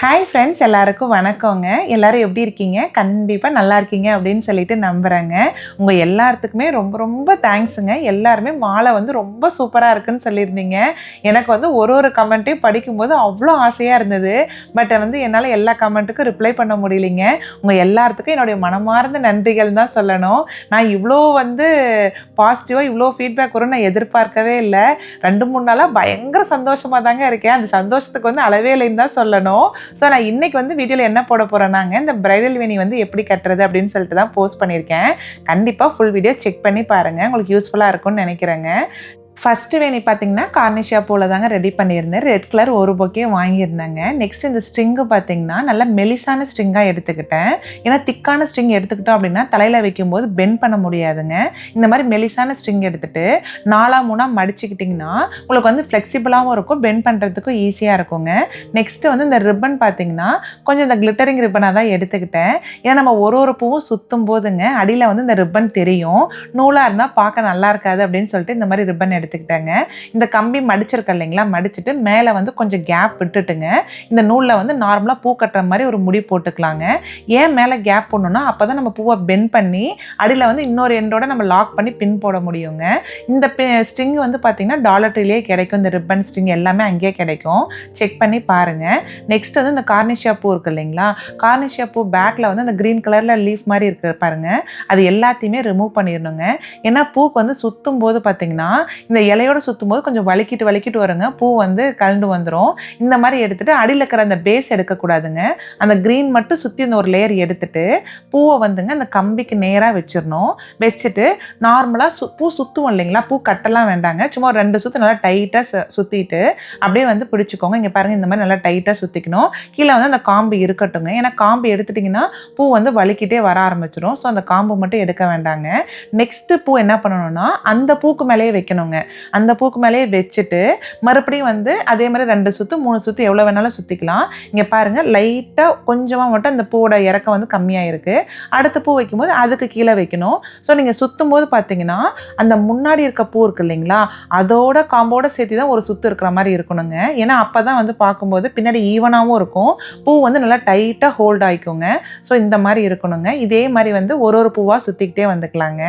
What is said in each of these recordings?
Hi friends, எல்லாருக்கும் வணக்கங்க. எல்லோரும் எப்படி இருக்கீங்க? கண்டிப்பாக நல்லா இருக்கீங்க அப்படின்னு சொல்லிட்டு நம்புகிறேங்க. உங்கள் எல்லாத்துக்குமே ரொம்ப ரொம்ப தேங்க்ஸுங்க. எல்லாருமே மாலை ரொம்ப சூப்பராக இருக்குன்னு சொல்லியிருந்தீங்க. எனக்கு ஒரு கமெண்ட்டையும் படிக்கும்போது அவ்வளோ ஆசையாக இருந்தது. பட் என்னால் எல்லா கமெண்ட்டுக்கும் ரிப்ளை பண்ண முடியலைங்க. உங்கள் எல்லாத்துக்கும் என்னுடைய மனமார்ந்த நன்றிகள் தான் சொல்லணும். நான் இவ்வளோ பாசிட்டிவாக இவ்வளோ ஃபீட்பேக் வரும் நான் எதிர்பார்க்கவே இல்லை. 2-3 நாளாக பயங்கர சந்தோஷமாக தாங்க இருக்கேன். அந்த சந்தோஷத்துக்கு அளவே இல்லைன்னு தான் சொல்லணும். ஸோ நான் இன்றைக்கி வீடியோவில் என்ன போட போகிறேன்னாங்க, இந்த பிரைடல் வேணி எப்படி கட்டுறது அப்படின்னு சொல்லிட்டு தான் போஸ்ட் பண்ணியிருக்கேன். கண்டிப்பாக ஃபுல் வீடியோ செக் பண்ணி பாருங்கள், உங்களுக்கு யூஸ்ஃபுல்லாக இருக்கும்னு நினைக்கிறேங்க. ஃபஸ்ட்டு வேணி பார்த்தீங்கன்னா கார்னிஷியா பூவில் தாங்க ரெடி பண்ணியிருந்தேன். ரெட் கலர் ஒரு பொக்கே வாங்கியிருந்தேங்க. நெக்ஸ்ட் இந்த ஸ்ட்ரிங்கு பார்த்தீங்கன்னா நல்லா மெலிசான ஸ்ட்ரிங்காக எடுத்துக்கிட்டேன். ஏன்னா திக்கான ஸ்ட்ரிங் எடுத்துக்கிட்டோம் அப்படின்னா தலையில் வைக்கும்போது பெண்ட் பண்ண முடியாதுங்க. இந்த மாதிரி மெலிசான ஸ்ட்ரிங் எடுத்துகிட்டு 4-3 மடிச்சுக்கிட்டிங்கன்னா உங்களுக்கு ஃப்ளெக்சிபிளாகவும் இருக்கும், பெண்ட் பண்ணுறதுக்கும் ஈஸியாக இருக்குங்க. நெக்ஸ்ட்டு இந்த ரிப்பன் பார்த்தீங்கன்னா கொஞ்சம் இந்த கிளிட்டரிங் ரிப்பனாக தான் எடுத்துக்கிட்டேன். ஏன்னா நம்ம ஒரு பூவும் சுற்றும் போதுங்க அடியில் இந்த ரிப்பன் தெரியும், நூலாக இருந்தால் பார்க்க நல்லா இருக்காது அப்படின்னு சொல்லிட்டு இந்த மாதிரி ரிப்பன் எடுத்துக்கிட்டேங்க. இந்த கம்பி மடிச்சிருக்க இல்லைங்களா, மடிச்சுட்டு மேலே கொஞ்சம் கேப் விட்டுட்டுங்க இந்த நூலில் நார்மலாக பூ கட்டுற மாதிரி ஒரு முடி போட்டுக்கலாங்க. ஏன் மேலே கேப் போடணும்னா அப்போ தான் நம்ம பூவை பெண்ட் பண்ணி அடியில் இன்னொரு எண்டோட நம்ம லாக் பண்ணி பின் போட முடியுங்க. இந்த ஸ்ட்ரிங் பார்த்தீங்கன்னா டாலர் ட்ரீலேயே கிடைக்கும். இந்த ரிப்பன் ஸ்ட்ரிங் எல்லாமே அங்கேயே கிடைக்கும், செக் பண்ணி பாருங்கள். நெக்ஸ்ட் இந்த கார்னிஷியா பூ இருக்குது இல்லைங்களா, கார்னிஷியா பூ பேக்கில் அந்த க்ரீன் கலரில் லீஃப் மாதிரி இருக்கு பாருங்கள், அது எல்லாத்தையுமே ரிமூவ் பண்ணிடணுங்க. ஏன்னா பூக்கு சுற்றும் போது பார்த்தீங்கன்னா இந்த இலையோட சுற்றும் போது கொஞ்சம் வலிக்கிட்டு வருங்க, பூ கலந்து வந்துடும். இந்த மாதிரி எடுத்துகிட்டு அடியில் இருக்கிற அந்த பேஸ் எடுக்கக்கூடாதுங்க, அந்த க்ரீன் மட்டும் சுற்றி இந்த ஒரு லேயர் எடுத்துகிட்டு பூவை அந்த கம்பிக்கு நேராக வச்சிடணும். வச்சுட்டு நார்மலாக பூ சுற்றுவோம் இல்லைங்களா, பூ கட்டெல்லாம் வேண்டாங்க, சும்மா 2 சுற்று நல்லா டைட்டாக சுற்றிட்டு அப்படியே பிடிச்சிக்கோங்க. இங்கே பாருங்கள், இந்த மாதிரி நல்லா டைட்டாக சுற்றிக்கணும். கீழே அந்த காம்பு இருக்கட்டுங்க, ஏன்னா காம்பு எடுத்துட்டிங்கன்னா பூ வலிக்கிட்டே வர ஆரம்பிச்சிடும். ஸோ அந்த காம்பு மட்டும் எடுக்க வேண்டாங்க. நெக்ஸ்ட்டு பூ என்ன பண்ணணும்னா அந்த பூக்கு மேலேயே வைக்கணுங்க. அந்த பூக்கு மேலேயே வச்சுட்டு மறுபடியும் அதே மாதிரி 2 சுற்று 3 சுற்று எவ்வளோ வேணாலும் சுற்றிக்கலாம். இங்கே பாருங்கள், லைட்டாக கொஞ்சமாக மட்டும் அந்த பூவோட இறக்கம் கம்மியாக இருக்குது. அடுத்த பூ வைக்கும்போது அதுக்கு கீழே வைக்கணும். ஸோ நீங்கள் சுற்றும் போது பார்த்தீங்கன்னா அந்த முன்னாடி இருக்க பூ இருக்குது இல்லைங்களா, அதோட காம்போட சேர்த்து தான் ஒரு சுற்று இருக்கிற மாதிரி இருக்கணுங்க. ஏன்னா அப்போ தான் பார்க்கும்போது பின்னாடி ஈவனாகவும் இருக்கும், பூ நல்லா டைட்டாக ஹோல்ட் ஆகிக்குங்க. ஸோ இந்த மாதிரி இருக்கணுங்க. இதே மாதிரி ஒரு பூவாக சுற்றிக்கிட்டே வந்துக்கலாங்க.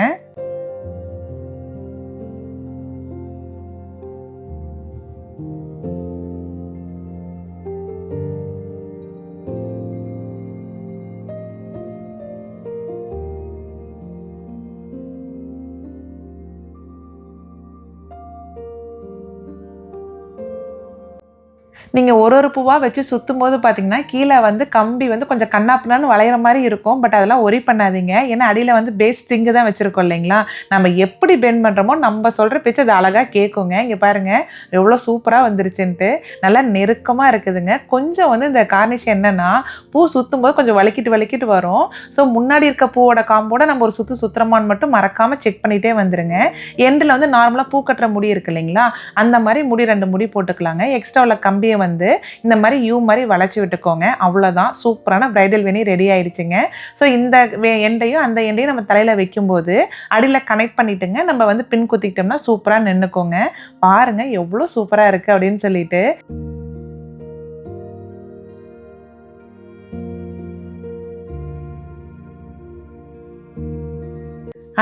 நீங்கள் ஒரு பூவாக வச்சு சுற்றும் போது பார்த்தீங்கன்னா கீழே கம்பி கொஞ்சம் கண்ணாப்பினான்னு வளையிற மாதிரி இருக்கும். பட் அதெல்லாம் ஒரி பண்ணாதீங்க, ஏன்னா அடியில் பேஸ் ஸ்ட்ரிங்கு தான் வச்சுருக்கோம் இல்லைங்களா, நம்ம எப்படி பெண்ட் பண்ணுறோமோ நம்ம சொல்கிற பேச்சு அது அழகாக கேட்குங்க. இங்கே பாருங்கள் எவ்வளோ சூப்பராக வந்துருச்சுன்ட்டு, நல்லா நெருக்கமாக இருக்குதுங்க. கொஞ்சம் இந்த கார்னிஷ் என்னென்னா பூ சுற்றும் போது கொஞ்சம் வலிக்கிட்டு வரும். ஸோ முன்னாடி இருக்க பூவோட காம்போட நம்ம ஒரு சுற்றுறோமான்னு மட்டும் மறக்காமல் செக் பண்ணிகிட்டே வந்துடுங்க. எண்டில் நார்மலாக பூ கட்டுற முடி இருக்குது இல்லைங்களா, அந்த மாதிரி முடி 2 முடி போட்டுக்கலாங்க. எக்ஸ்ட்ரா உள்ள கம்பியை இந்த மாதிரி யூ மாதிரி வளைச்சி விட்டுக்கோங்க. அவ்வளோதான், சூப்பரான பிரைடல் வேணி ரெடி ஆயிடுச்சுங்க. ஸோ இந்த எண்டையும் அந்த எண்டையும் நம்ம தலையில் வைக்கும்போது அடியில் கனெக்ட் பண்ணிட்டுங்க நம்ம பின் குத்திக்கிட்டோம்னா சூப்பராக நின்றுக்கோங்க. பாருங்கள் எவ்வளோ சூப்பராக இருக்குது அப்படின்னு சொல்லிட்டு.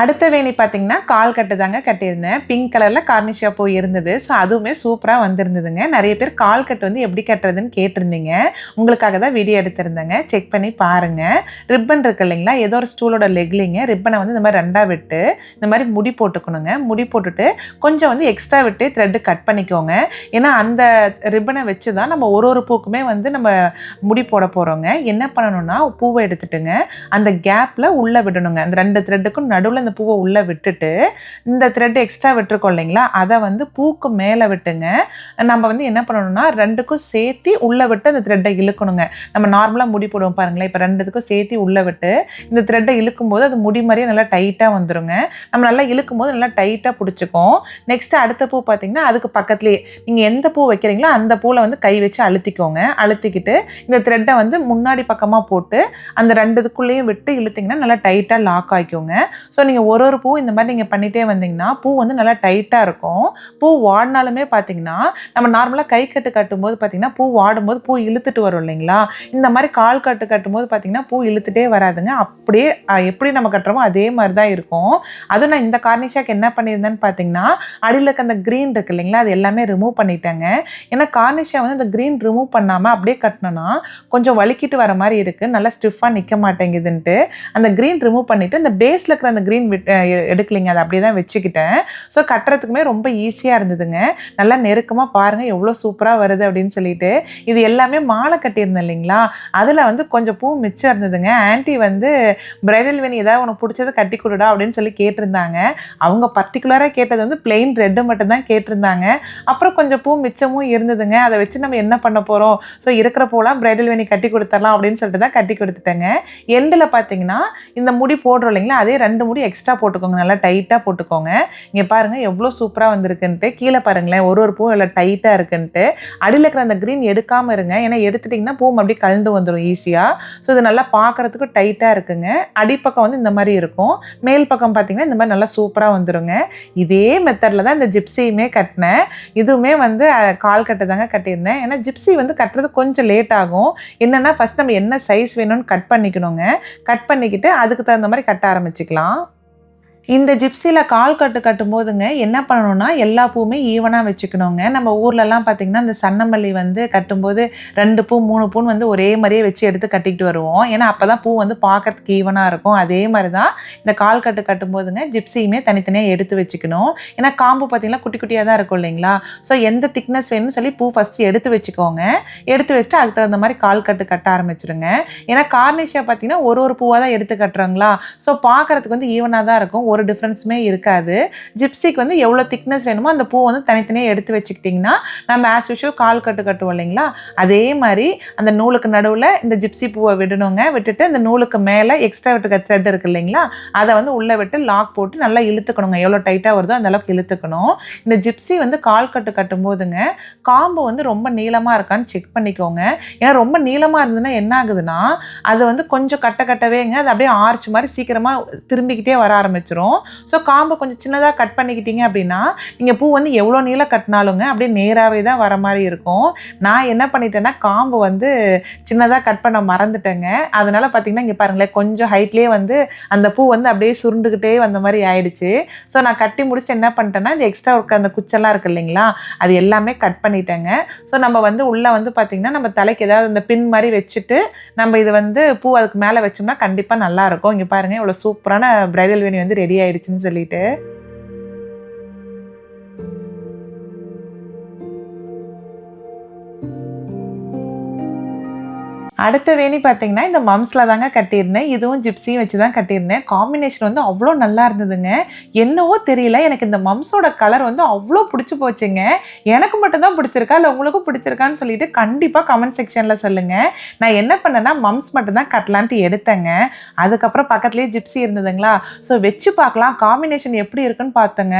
அடுத்த வேணி பார்த்தீங்கன்னா கால் கட்டு தாங்க கட்டியிருந்தேன். பிங்க் கலரில் கார்னிஷியா பூ இருந்தது. ஸோ அதுவுமே சூப்பராக வந்திருந்ததுங்க. நிறைய பேர் கால் கட்டு எப்படி கட்டுறதுன்னு கேட்டிருந்தீங்க, உங்களுக்காக தான் வீடியோ எடுத்திருந்தேங்க, செக் பண்ணி பாருங்கள். ரிப்பன் இருக்குது இல்லைங்களா, ஏதோ ஒரு ஸ்டூலோட லெக்லிங்க ரிப்பனை இந்த மாதிரி 2ஆக விட்டு இந்த மாதிரி முடி போட்டுக்கணுங்க. முடி போட்டுட்டு கொஞ்சம் எக்ஸ்ட்ரா விட்டு த்ரெட்டு கட் பண்ணிக்கோங்க. ஏன்னா அந்த ரிப்பனை வச்சு தான் நம்ம ஒரு பூக்குமே நம்ம முடி போட போகிறோங்க. என்ன பண்ணணும்னா பூவை எடுத்துட்டுங்க அந்த கேப்பில் உள்ளே விடணுங்க. அந்த 2 த்ரெட்டுக்கும் நடுவில் இந்த பூவை உள்ளே விட்டுட்டு இந்த த்ரெட் எக்ஸ்ட்ரா விட்டுருக்கோம் இல்லைங்களா, அதை பூக்கு மேலே விட்டுங்க. நம்ம என்ன பண்ணணும்னா 2க்கும் சேர்த்து உள்ளே விட்டு அந்த த்ரெட்டை இழுக்கணுங்க. நம்ம நார்மலாக முடி போடுவோம் பாருங்களேன், இப்போ 2த்துக்கும் சேர்த்து உள்ளே விட்டு இந்த த்ரெட்டை இழுக்கும்போது அது முடி மாதிரியே நல்லா டைட்டாக வந்துடுங்க. நம்ம நல்லா இழுக்கும்போது நல்லா டைட்டாக பிடிச்சிக்கும். நெக்ஸ்ட்டு அடுத்த பூ பார்த்தீங்கன்னா அதுக்கு பக்கத்துலேயே நீங்கள் எந்த பூ வைக்கிறீங்களோ அந்த பூவில் கை வச்சு அழுத்திக்கோங்க. அழுத்திக்கிட்டு இந்த த்ரெட்டை முன்னாடி பக்கமாக போட்டு அந்த 2த்துக்குள்ளேயும் விட்டு இழுத்திங்கன்னா நல்லா டைட்டாக லாக் ஆகிக்கோங்க. ஸோ நீங்கள் ஒரு பூ இந்த மாதிரி நீங்கள் பண்ணிகிட்டே வந்தீங்கன்னா பூ வந்து நல்லா டைட்டாக இருக்கும். பூ வாடினாலுமே பார்த்தீங்கன்னா நம்ம நார்மலாக கை கட்டு கட்டும்போது பார்த்தீங்கன்னா பூ வாடும்போது பூ இழுத்துட்டு வரும் இல்லைங்களா, இந்த மாதிரி கால் கட்டு கட்டும்போது பார்த்தீங்கன்னா பூ இழுத்துட்டே வராதுங்க. அப்படியே எப்படி நம்ம கட்டுறோமோ அதே மாதிரி தான் இருக்கும். அதுவும் நான் இந்த கார்னிஷாக்கு என்ன பண்ணியிருந்தேன்னு பார்த்தீங்கன்னா அடியில் இருக்க அந்த க்ரீன் இருக்கு இல்லைங்களா, அது எல்லாமே ரிமூவ் பண்ணிட்டேங்க. ஏன்னா கார்னிஷா வந்து அந்த க்ரீன் ரிமூவ் பண்ணாமல் அப்படியே கட்டினோன்னா கொஞ்சம் வலிக்கிட்டு வர மாதிரி இருக்குது, நல்லா ஸ்டிஃபாக நிற்க மாட்டேங்குதுன்ட்டு அந்த க்ரீன் ரிமூவ் பண்ணிவிட்டு அந்த பேஸில் இருக்கிற அந்த க்ரீன் எடுக்கலைங்க, அதை அப்படியே தான் வச்சுக்கிட்டேன். ஸோ கட்டுறதுக்குமே ரொம்ப ஈஸியாக இருந்ததுங்க. நல்லா நெருக்கமாக பாருங்கள் எவ்வளோ சூப்பராக வருது அப்படின்னு சொல்லிட்டு. இது எல்லாமே மாலை கட்டியிருந்தேன் இல்லைங்களா, அதில் வந்து கொஞ்சம் பூ மிச்சம் இருந்ததுங்க. ஆன்ட்டி வந்து பிரைடல் வேணி ஏதாவது உனக்கு பிடிச்சது கட்டி கொடுடா அப்படின்னு சொல்லி கேட்டிருந்தாங்க. அவங்க பர்டிகுலராக கேட்டது வந்து பிளெயின் ரெட்டு மட்டும் தான் கேட்டிருந்தாங்க. அப்புறம் கொஞ்சம் பூ மிச்சமும் இருந்ததுங்க. அதை வச்சு நம்ம என்ன பண்ண போகிறோம், ஸோ இருக்கிற பூலாம் பிரைடல் வேணி கட்டி கொடுத்துடலாம் அப்படின்னு சொல்லிட்டு தான் கட்டி கொடுத்துட்டேங்க. எண்டில் பார்த்தீங்கன்னா இந்த முடி போடுறோம் இல்லைங்களா, அதே 2 முடி எக்ஸ்ட்ரா போட்டுக்கோங்க, நல்லா டைட்டாக போட்டுக்கோங்க. இங்கே பாருங்கள் எவ்வளோ சூப்பராக வந்திருக்குன்ட்டு. கீழே பாருங்களேன் ஒரு பூ எல்லாம் டைட்டாக இருக்குன்ட்டு. அடியில் இருக்கிற அந்த க்ரீன் எடுக்காமல் இருங்க, ஏன்னா எடுத்துட்டிங்கன்னா பூ அப்படியே கலந்து வந்துடும் ஈஸியாக. ஸோ இது நல்லா பார்க்குறதுக்கு டைட்டாக இருக்குங்க. அடிப்பக்கம் வந்து இந்த மாதிரி இருக்கும், மேல் பக்கம் பார்த்தீங்கன்னா இந்த மாதிரி நல்லா சூப்பராக வந்துருங்க. இதே மெத்தடில் தான் இந்த ஜிப்சியுமே கட்டினேன். இதுவுமே வந்து கால் கட்டு தாங்க கட்டியிருந்தேன். ஏன்னா ஜிப்சி வந்து கட்டுறது கொஞ்சம் லேட் ஆகும். என்னென்னா ஃபஸ்ட் நம்ம என்ன சைஸ் வேணும்னு கட் பண்ணிக்கணுங்க. கட் பண்ணிக்கிட்டு அதுக்கு தகுந்த மாதிரி கட்ட ஆரம்பிச்சுக்கலாம். இந்த ஜிப்சியில் கால் கட்டு கட்டும்போதுங்க என்ன பண்ணணும்னா எல்லா பூவுமே ஈவனாக வச்சுக்கணுங்க. நம்ம ஊர்லலாம் பார்த்திங்கன்னா இந்த சன்னமல்லி வந்து கட்டும்போது 2 பூ 3 பூன்னு வந்து ஒரே மாதிரியே வச்சு எடுத்து கட்டிக்கிட்டு வருவோம். ஏன்னா அப்போ தான் பூ வந்து பார்க்கறதுக்கு ஈவனாக இருக்கும். அதே மாதிரி தான் இந்த கால் கட்டு கட்டும்போதுங்க ஜிப்சியுமே தனித்தனியாக எடுத்து வச்சுக்கணும். ஏன்னா காம்பு பார்த்திங்கன்னா குட்டி குட்டியாக தான் இருக்கும் இல்லைங்களா, ஸோ எந்த திக்னஸ் வேணும்னு சொல்லி பூ ஃபஸ்ட்டு எடுத்து வச்சுக்கோங்க. எடுத்து வச்சுட்டு அதுக்கு தகுந்த மாதிரி கால் கட்டு கட்ட ஆரம்பிச்சிருங்க. ஏன்னா கார்னிஷா பார்த்திங்கன்னா ஒரு பூவாக தான் எடுத்து கட்டுறாங்களா, ஸோ பார்க்குறதுக்கு வந்து ஈவனாக தான் இருக்கும், ஒரு டிஃப்ரென்ஸுமே இருக்காது. ஜிப்சிக்கு வந்து எவ்வளோ திக்னஸ் வேணுமோ அந்த பூ வந்து தனித்தனியாக எடுத்து வச்சுக்கிட்டிங்கன்னா நம்ம ஆஸ் யூஷுவல் கால் கட்டு கட்டுவோம் இல்லைங்களா, அதே மாதிரி அந்த நூலுக்கு நடுவில் இந்த ஜிப்சி பூவை விடணுங்க. விட்டுட்டு அந்த நூலுக்கு மேலே எக்ஸ்ட்ரா விட்டுக்க த்ரெட் இருக்குது இல்லைங்களா, அதை வந்து உள்ளே விட்டு லாக் போட்டு நல்லா இழுத்துக்கணுங்க. எவ்வளோ டைட்டாக வருதோ அந்த அளவுக்கு இழுத்துக்கணும். இந்த ஜிப்சி வந்து கால் கட்டு கட்டும்போதுங்க காம்பு வந்து ரொம்ப நீளமாக இருக்கான்னு செக் பண்ணிக்கோங்க. ஏன்னா ரொம்ப நீளமாக இருந்ததுன்னா என்ன ஆகுதுன்னா அது வந்து கொஞ்சம் கட்டவேங்க அது அப்படியே ஆர்ச் மாதிரி சீக்கிரமாக திரும்பிக்கிட்டே வர ஆரம்பிச்சிடும். ஸோ காம்பை கொஞ்சம் சின்னதாக கட் பண்ணிக்கிட்டீங்க அப்படின்னா நீங்கள் பூ வந்து எவ்வளோ நீளம் கட்டினாலுங்க அப்படியே நேராகவே தான் வர மாதிரி இருக்கும். நான் என்ன பண்ணிட்டேன்னா காம்பு வந்து சின்னதாக கட் பண்ண மறந்துட்டேங்க. அதனால் பார்த்தீங்கன்னா இங்கே பாருங்களேன் கொஞ்சம் ஹைட்லேயே வந்து அந்த பூ வந்து அப்படியே சுருண்டுக்கிட்டே வந்த மாதிரி ஆயிடுச்சு. ஸோ நான் கட்டி முடிச்சுட்டு என்ன பண்ணிட்டேன்னா இந்த எக்ஸ்ட்ரா இருக்க அந்த குச்செல்லாம் இருக்குது இல்லைங்களா, அது எல்லாமே கட் பண்ணிட்டேங்க. ஸோ நம்ம வந்து உள்ளே வந்து பார்த்திங்கன்னா நம்ம தலைக்கு ஏதாவது இந்த பின் மாதிரி வச்சுட்டு நம்ம இது வந்து பூ அதுக்கு மேலே வச்சோம்னா கண்டிப்பாக நல்லாயிருக்கும். இங்கே பாருங்கள் இவ்வளோ சூப்பரான பிரைடல் வேணி வந்து ரெடி ஆயிடுச்சுன்னு சொல்லிட்டு. அடுத்த வேணி பார்த்தீங்கன்னா இந்த மம்ஸில் தாங்க கட்டியிருந்தேன். இதுவும் ஜிப்சியும் வச்சு தான் கட்டியிருந்தேன். காம்பினேஷன் வந்து அவ்வளோ நல்லா இருந்ததுங்க. என்னவோ தெரியல எனக்கு இந்த மம்ஸோட கலர் வந்து அவ்வளோ பிடிச்சி போச்சுங்க. எனக்கு மட்டும் தான் பிடிச்சிருக்கா இல்லை உங்களுக்கும் பிடிச்சிருக்கான்னு சொல்லிட்டு கண்டிப்பாக கமெண்ட் செக்ஷனில் சொல்லுங்கள். நான் என்ன பண்ணேன்னா மம்ஸ் மட்டும் தான் கட்டலான்ட்டு எடுத்தேங்க. அதுக்கப்புறம் பக்கத்துலேயே ஜிப்சி இருந்ததுங்களா, ஸோ வச்சு பார்க்கலாம் காம்பினேஷன் எப்படி இருக்குன்னு பார்த்தேங்க.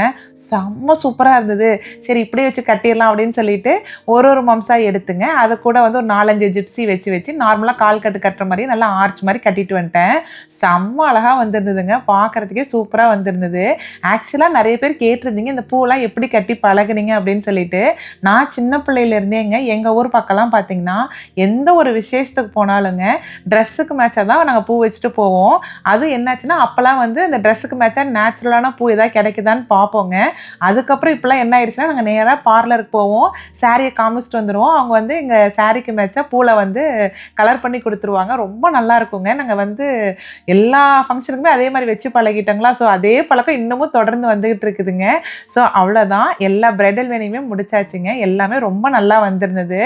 செம்ம சூப்பராக இருந்தது. சரி இப்படியே வச்சு கட்டிடலாம் அப்படின்னு சொல்லிட்டு ஒரு மம்ஸாக எடுத்துங்க. அதை கூட வந்து ஒரு 4-5 ஜிப்சி வச்சு நார்மலாக கால் கட்டு கட்டுற மாதிரி நல்லா ஆர்ச் மாதிரி கட்டிட்டு வந்துட்டேன். செம்ம அழகாக வந்திருந்ததுங்க, பார்க்குறதுக்கே சூப்பராக வந்திருந்தது. ஆக்சுவலாக நிறைய பேர் கேட்டிருந்தீங்க இந்த பூவெல்லாம் எப்படி கட்டி பழகுனீங்க அப்படின்னு சொல்லிட்டு. நான் சின்ன பிள்ளையிலேருந்தேங்க எங்கள் ஊர் பக்கம்லாம் பார்த்தீங்கன்னா எந்த ஒரு விசேஷத்துக்கு போனாலுங்க ட்ரெஸ்ஸுக்கு மேட்சாக தான் நாங்கள் பூ வச்சுட்டு போவோம். அது என்னாச்சுன்னா அப்போல்லாம் வந்து அந்த ட்ரெஸ்ஸுக்கு மேட்சாக நேச்சுரலான பூ எதாவது கிடைக்குதான்னு பார்ப்போங்க. அதுக்கப்புறம் இப்போலாம் என்ன ஆயிடுச்சுன்னா நாங்கள் நேராக பார்லருக்கு போவோம், சாரியை காமிச்சிட்டு வந்துடுவோம். அவங்க வந்து எங்கள் சாரிக்கு மேட்சாக பூவில் வந்து கலர் பண்ணி கொடுத்துருவாங்க. ரொம்ப நல்லா இருக்குங்க. நாங்கள் வந்து எல்லா ஃபங்க்ஷனுக்குமே அதே மாதிரி வச்சு பழகிட்டோங்களா, ஸோ அதே பழக்கம் இன்னமும் தொடர்ந்து வந்துகிட்டு இருக்குதுங்க. ஸோ அவ்வளோதான், எல்லா பிரைடல் வேணியுமே முடிச்சாச்சுங்க. எல்லாமே ரொம்ப நல்லா வந்திருந்தது.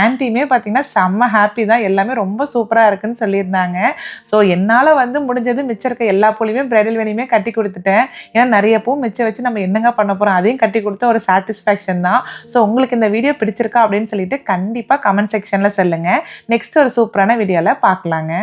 ஆன்ட்டியுமே பார்த்தீங்கன்னா செம்ம ஹாப்பி தான், எல்லாமே ரொம்ப சூப்பராக இருக்குன்னு சொல்லியிருந்தாங்க. ஸோ என்னால் வந்து முடிஞ்சது மிச்சம் இருக்க எல்லா பூலையுமே பிரைடல் வேணியுமே கட்டி கொடுத்துட்டேன். ஏன்னா நிறைய பூ மிச்சம் வச்சு நம்ம என்னங்க பண்ண போகிறோம், அதையும் கட்டி கொடுத்த ஒரு சாட்டிஸ்ஃபேக்ஷன் தான். ஸோ உங்களுக்கு இந்த வீடியோ பிடிச்சிருக்கா அப்படின்னு சொல்லிட்டு கண்டிப்பாக கமெண்ட் செக்ஷனில் சொல்லுங்கள். நெக்ஸ்ட் ஒரு சூப்பரான வீடியோவில் பார்க்கலாங்க.